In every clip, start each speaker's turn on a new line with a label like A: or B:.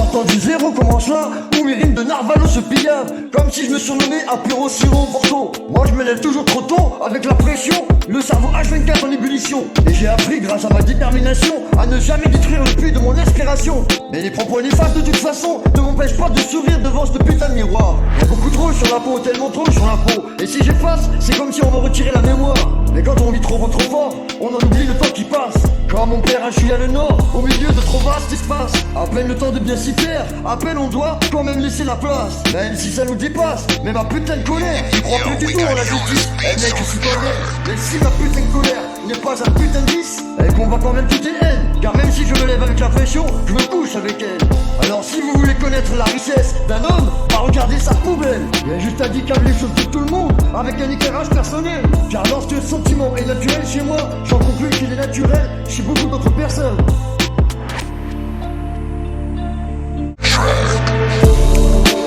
A: Partant du zéro commence là, où mes rimes de Narvalo se pillent. Comme si je me surnommais Apéro Sirop Porto. Moi je me lève toujours trop tôt, avec la pression, le cerveau H24 en ébullition. Et j'ai appris grâce à ma détermination à ne jamais détruire le puits de mon inspiration. Mais les propos néfastes de toute façon ne m'empêchent pas de sourire devant ce putain de miroir. Y'a beaucoup trop sur la peau, tellement trop sur la peau. Et si j'efface, c'est comme si on me retirait la mémoire. Mais quand on vit trop fort, on en oublie le temps qui passe. Comme mon père, je suis à le nord, au milieu de trop vaste espace. À peine le temps de bien s'y faire, à peine on doit quand même laisser la place. Même si ça nous dépasse, mais ma putain de colère, j'y crois plus du tout en la justice. Eh mec, je suis pas vrai, mais si ma putain de colère n'est pas un putain de vice, elle combat quand même toutes les haines. Car même si je me lève avec la pression, je me couche avec elle. Alors si vous voulez connaître la richesse d'un homme, bah regardez sa poubelle. Il y a juste à décabler sur tout le monde, avec un éclairage personnel. Car lorsque le sentiment est naturel chez moi, j'en conclus qu'il est naturel chez beaucoup d'autres personnes.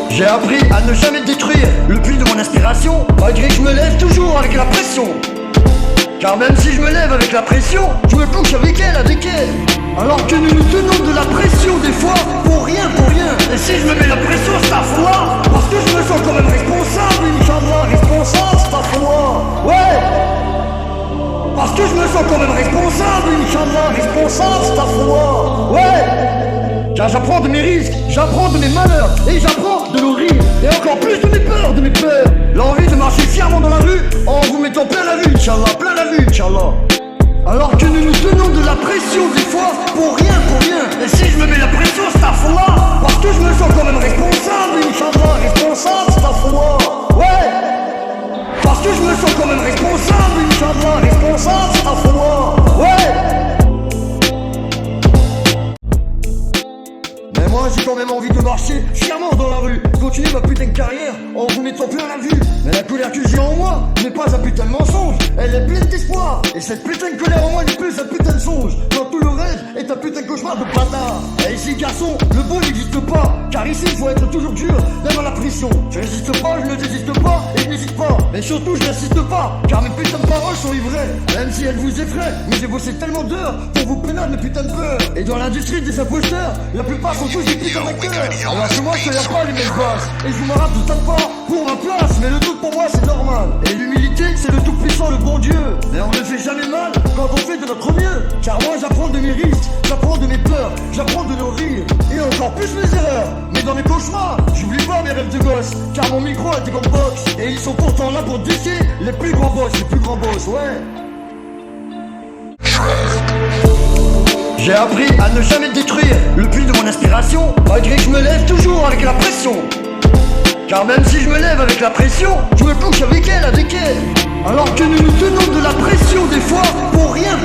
A: J'ai appris à ne jamais détruire le puits de mon inspiration, malgré que je me lève toujours avec la pression. Car même si je me lève avec la pression, je me couche avec elle. Alors que nous nous tenons de la pression des fois, pour rien. Et si je me mets la pression, c'est à foi, parce que je me sens quand même responsable, Inch'Allah, responsable, c'est à foi. Ouais. Parce que je me sens quand même responsable, Inch'Allah, responsable, c'est à foi. Ouais. Car j'apprends de mes risques, j'apprends de mes malheurs, et j'apprends de nos rires, et encore plus de mes peurs, L'envie de marcher fièrement dans la rue, en vous mettant plein la vue, Inch'Allah, plein la vue, Inch'Allah. Alors que nous nous tenons de la pression des fois, pour rien. Et si je me mets la pression, c'est à foi, parce que je me sens quand même responsable, Inch'Allah, responsable, c'est à foi. Ouais. Parce que je me sens quand même responsable, Inch'Allah, responsable, c'est à foi. Ouais. Mais moi j'ai quand même envie de marcher fièrement dans la rue, continuer ma putain de carrière en vous mettant plein la vue. Mais la colère que j'ai en moi n'est pas un putain de mensonge, elle est pleine d'espoir. Et cette putain de colère en moi n'est plus un putain de songe, quand tout le rêve est un putain de cauchemar de bâtard. Et ici garçon, le beau n'existe pas, car ici il faut être toujours dur, même à la pression. Je résiste pas, je ne désiste pas, et je n'hésite pas. Mais surtout je n'insiste pas, car mes putains de paroles sont livrées, même si elles vous effraient. Mais j'ai bossé tellement d'heures pour vous pénal mes putains de peurs. Et dans l'industrie des imposteurs, la plupart sont tous des putains d'acteurs. Alors que moi je te pas les mêmes bases, et je vous m'arrête tout un pas pour ma place. Mais le doute pour moi c'est normal, et l'humilité c'est le tout puissant, le bon Dieu. Mais on ne fait jamais mal quand on fait de notre mieux. Car moi j'apprends de mes risques, j'apprends de mes peurs, j'apprends de nos rires, et encore plus mes erreurs. Mais dans mes cauchemars, j'oublie pas mes rêves de gosse, car mon micro a des grands box, et ils sont pourtant là pour disser les plus grands boss, ouais. J'ai appris à ne jamais détruire le puits de mon inspiration, malgré que je me lève toujours avec la pression. Car même si je me lève avec la pression, je me couche avec elle. Alors que nous nous tenons de la pression des fois, pour rien.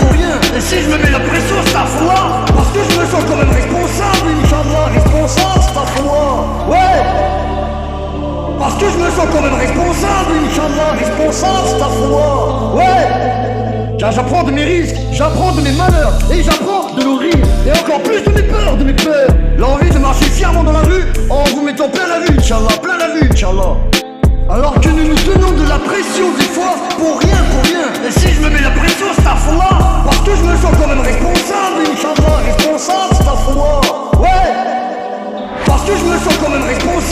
A: Et si je me mets la pression, c'est à foi, parce que je me sens quand même responsable, Inch'Allah, responsable, c'est à foi. Ouais. Parce que je me sens quand même responsable, Inch'Allah, responsable, c'est à foi. Ouais. Car j'apprends de mes risques, j'apprends de mes malheurs, et j'apprends de nos rires, et encore plus de mes peurs. L'envie de marcher fièrement dans la rue, en vous mettant plein la vue, Inch'Allah, plein la vue, Inch'Allah. Alors que nous nous tenons de la pression des fois, pour rien. Et si je me mets la pression, c'est à foi, parce que je me sens quand même responsable, Inch'Allah, responsable, c'est à foi. Ouais. Parce que je me sens quand même responsable.